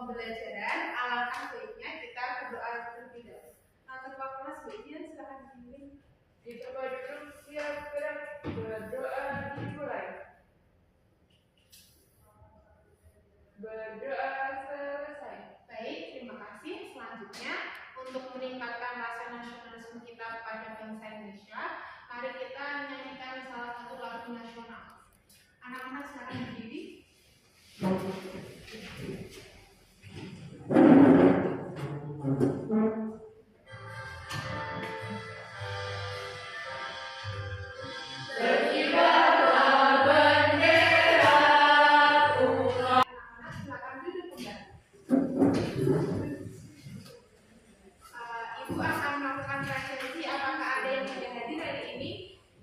pembelajaran, alangkah baiknya kita berdoa terlebih dahulu. Ketua kelas baiknya silakan dipimpin. Kita duduk siap gerak, berdoa dimulai. Berdoa selesai. Baik, terima kasih. Selanjutnya, untuk meningkatkan rasa nasionalisme kita kepada bangsa Indonesia, mari kita menyanyikan salah satu lagu nasional. Anak-anak silakan berdiri. Ibu akan melakukan presensi. Apakah ada yang tidak hadir hari ini?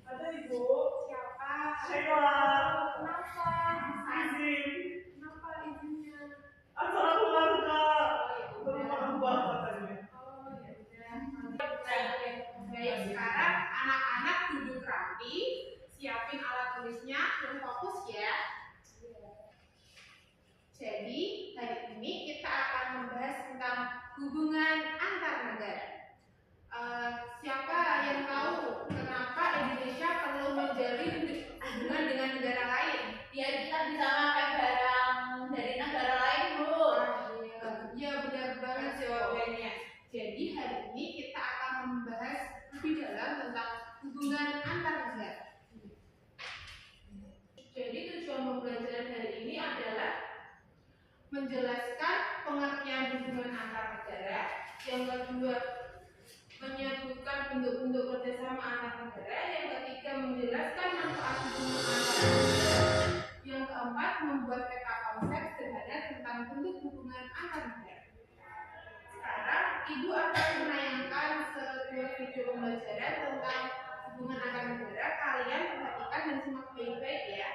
Ada Ibu. Siapa? Saya. Kenapa? Izin. Kenapa izinnya? Acara keluarga. Oh ya udah. Berubah katanya. Oh ya udah. Baik, sekarang anak-anak duduk rapi, siapin alat tulisnya dan fokus ya. Jadi hari ini kita akan membahas tentang hubungan antar negara. Siapa yang tahu kenapa Indonesia perlu menjalin hubungan dengan negara lain? Biar kita bisa makan barang dari negara lain, Bu. Ya benar banget jawabannya. Jadi hari ini kita akan membahas lebih dalam tentang hubungan antar negara. Jadi tujuan pembelajaran hari ini adalah menjelaskan pengertian hubungan antar negara. Yang kedua, menyebutkan bentuk-bentuk kerjasama antar negara. Yang ketiga, menjelaskan manfaat hubungan antar negara. Yang keempat, membuat peta konsep sederhana tentang bentuk hubungan antar negara. Sekarang, Ibu akan menayangkan sebuah video pembelajaran tentang hubungan antar negara. Kalian perhatikan dan simak baik-baik ya.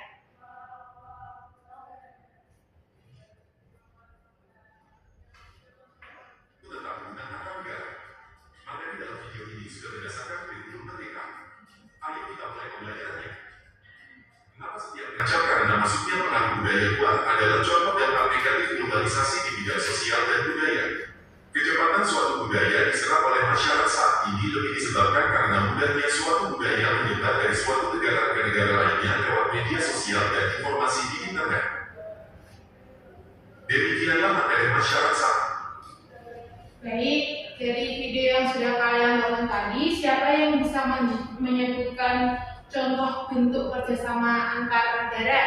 Tentang hubungan antar negara. Materi dalam video ini sudah berdasarkan kurikulum merdeka. Ayo kita mulai pembelajarannya. Kenapa setiap belajar? Karena masuknya pengaruh budaya luar adalah contoh dampak negatif globalisasi di bidang sosial dan budaya. Kecepatan suatu budaya diserap oleh masyarakat saat ini lebih disebabkan karena mudahnya suatu budaya menyebar dari suatu negara ke negara lainnya lewat media sosial dan informasi di internet. Demikianlah materi masyarakat. Baik, dari video yang sudah kalian tonton tadi, siapa yang bisa menyebutkan contoh bentuk kerjasama antar negara?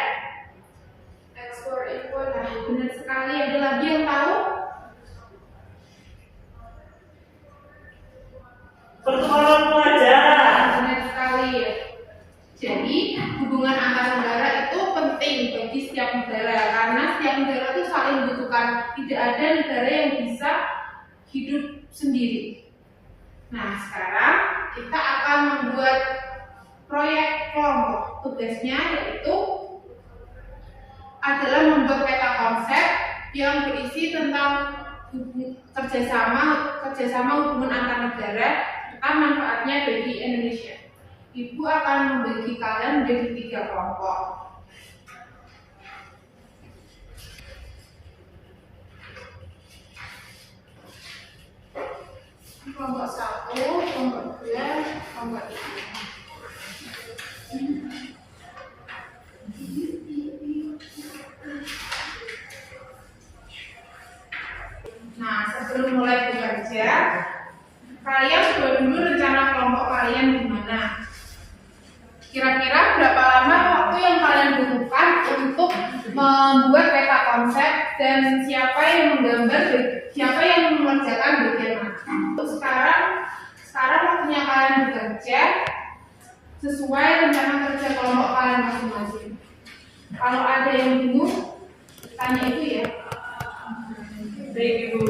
Ekspor impor, nah benar sekali. Ada lagi yang tahu? Pertukaran pelajar. Benar sekali. Jadi hubungan antar negara itu penting bagi setiap negara karena setiap negara itu saling membutuhkan. Tidak ada negara yang bisa hidup sendiri. Nah, sekarang kita akan membuat proyek kelompok. Tugasnya yaitu adalah membuat peta konsep yang berisi tentang kerjasama hubungan antar negara serta manfaatnya bagi Indonesia. Ibu akan membagi kalian menjadi 3 kelompok. Kelompok 1, kelompok 2, kelompok 3. Nah, sebelum mulai bekerja, kalian buat dulu rencana kelompok kalian gimana? Kira-kira berapa lama waktu yang kalian butuhkan untuk membuat peta konsep dan siapa yang menggambar, siapa yang mengerjakan bagian mana? Untuk sekarang waktunya kalian bekerja sesuai rencana kerja kelompok kalian masing-masing. Kalau ada yang bingung, tanya itu ya. Baik Ibu.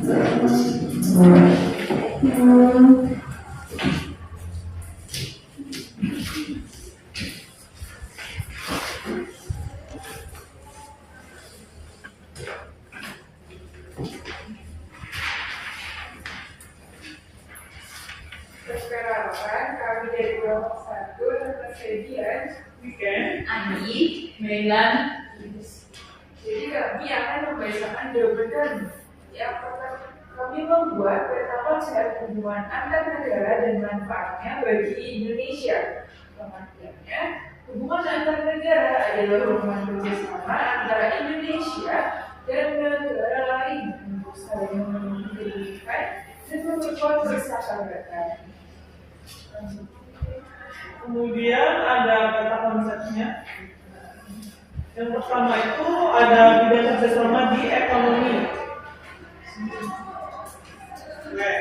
Perkenalkan, kami dari kelompok 1 tentang kejadian Weekend. Andi, Melan, Jadi kami akan membacakan jawaban. Yang pertama, kami membuat peta konsep hubungan antar negara dan manfaatnya bagi Indonesia. Pengertiannya, hubungan antar negara adalah hubungan kerjasama antara Indonesia dan negara lain untuk saling meningkatkan dan memperkuat persahabatan. Kemudian ada kata konsepnya. Yang pertama itu ada bidang kerjasama di ekonomi. Oke.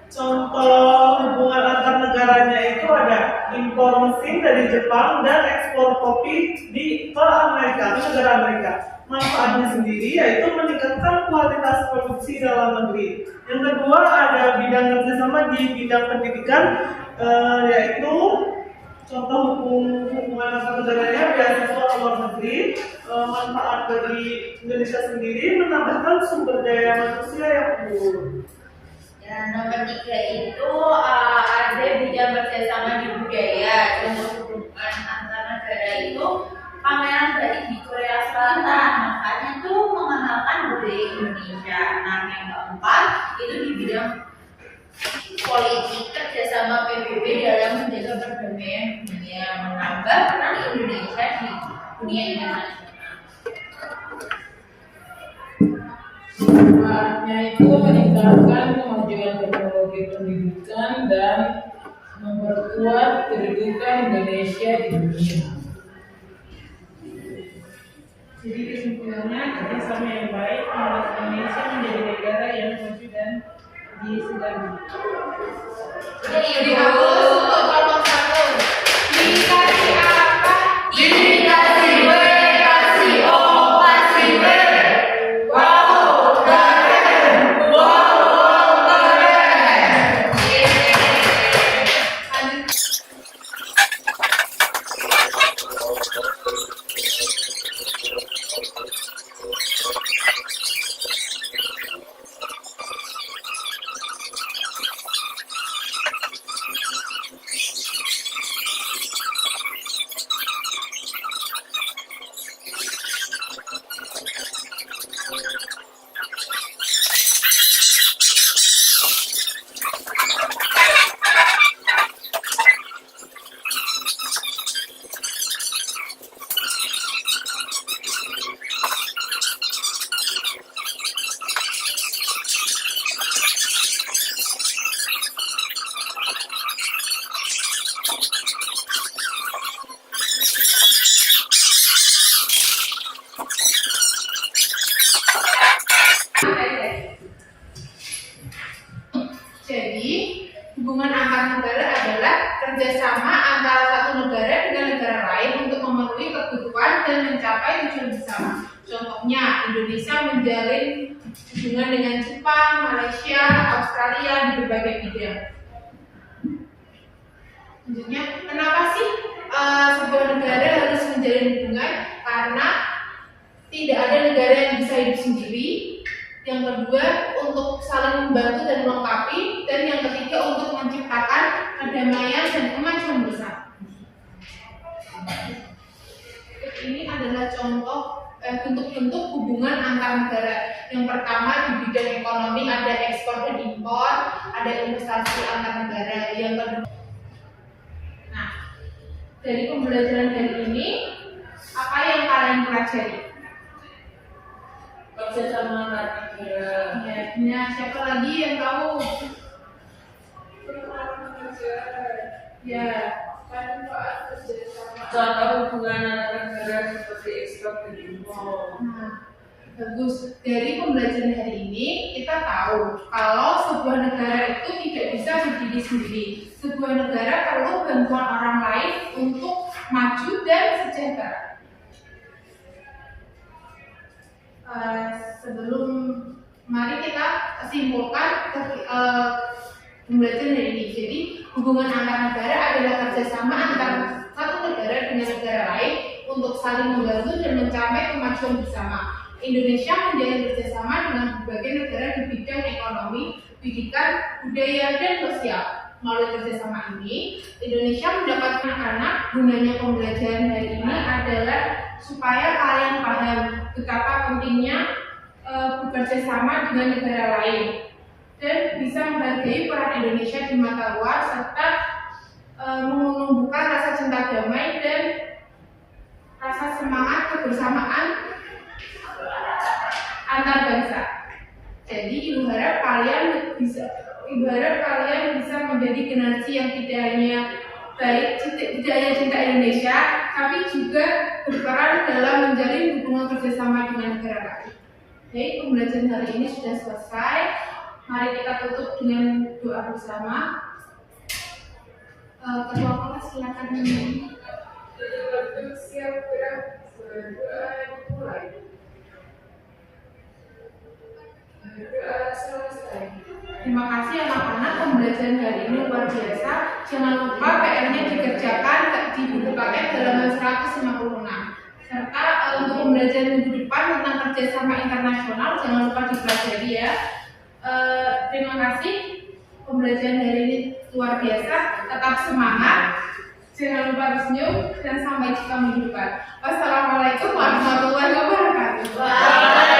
Contoh hubungan antar negaranya itu ada impor mesin dari Jepang dan ekspor kopi ke Amerika, ke negara Amerika. Manfaatnya sendiri yaitu meningkatkan kualitas produksi dalam negeri. Yang kedua ada bidang kerjasama di bidang pendidikan, yaitu contoh hubungan antar negaranya beasiswa ke luar negeri. Manfaat bagi Indonesia sendiri menambahkan sumber daya manusia yang unggul. dan nomor 3 itu ada bidang kerjasama di budaya. Contoh hubungan antar negara itu pameran batik di Korea Selatan. Makanya tuh mengenalkan budaya Indonesia. Nah, yang keempat itu di bidang politik kerjasama PBB dalam menjaga perdamaian dunia, menambah peran Indonesia di dunia internasional. Manfaatnya itu meningkatkan kemajuan teknologi pendidikan dan memperkuat kedudukan Indonesia di dunia. Jadi kesimpulannya kerjasama yang baik membuat Indonesia menjadi negara yang maju dan disegani. Jadi Aku untuk kelompok 1 dikasih apa? dikasih W, kasih O, kasih W. Wow, keren. Wow, keren. Jadi, hubungan antar negara adalah kerjasama antara satu negara dengan negara lain untuk memenuhi kebutuhan dan mencapai tujuan bersama. Contohnya, Indonesia menjalin hubungan dengan Jepang, Malaysia, Australia di berbagai bidang. Selanjutnya, kenapa sih sebuah negara harus menjalin hubungan? Karena tidak ada negara yang bisa hidup sendiri. Yang kedua, untuk saling membantu dan melengkapi. Dan yang ketiga, untuk menciptakan kedamaian dan kemajuan bersama. Ini adalah contoh bentuk-bentuk hubungan antar negara. Yang pertama, di bidang ekonomi ada ekspor dan impor, ada investasi antar negara. Yang kedua, nah, dari pembelajaran hari ini, apa yang kalian pelajari? Kerjasama antar negara. Ya, siapa lagi yang tahu? Ya, manfaat kerjasama. Contoh hubungan antar negara seperti ekspor dan impor. Nah, bagus. Dari pembelajaran hari ini kita tahu kalau sebuah negara itu tidak bisa berdiri sendiri. Sebuah negara perlu bantuan orang lain untuk maju dan sejahtera. Sebelum mari kita simpulkan pembelajaran hari ini. Jadi hubungan antar negara adalah kerjasama antara satu negara dengan negara lain untuk saling membantu dan mencapai kemajuan bersama. Indonesia menjalin kerjasama dengan berbagai negara di bidang ekonomi, pendidikan, budaya, dan sosial. Melalui kerjasama ini, Indonesia mendapatkan anak. Gunanya pembelajaran hari ini adalah supaya kalian paham betapa pentingnya bekerja sama dengan negara lain dan bisa menghargai peran Indonesia di mata luar serta menumbuhkan rasa cinta damai dan rasa semangat kebersamaan antar bangsa. Jadi ibu harap kalian bisa menjadi generasi yang tidak hanya baik, tidak hanya cinta Indonesia, tapi juga berperan dalam menjalin hubungan kerjasama dengan negara lain. Baik, pembelajaran hari ini sudah selesai. Mari kita tutup dengan doa bersama. Ketua kelas silakan menyanyi. Siap gerak, berdoa dimulai. Berdoa selesai. Terima kasih anak-anak, pembelajaran hari ini luar biasa. Jangan lupa PR-nya dikerjakan di buku paket halaman 156. Serta untuk pembelajaran minggu depan tentang kerjasama internasional jangan lupa dipelajari ya. Terima kasih, pembelajaran hari ini luar biasa. Tetap semangat, jangan lupa bersenyum dan sampai jumpa minggu depan. Wassalamualaikum warahmatullahi wabarakatuh.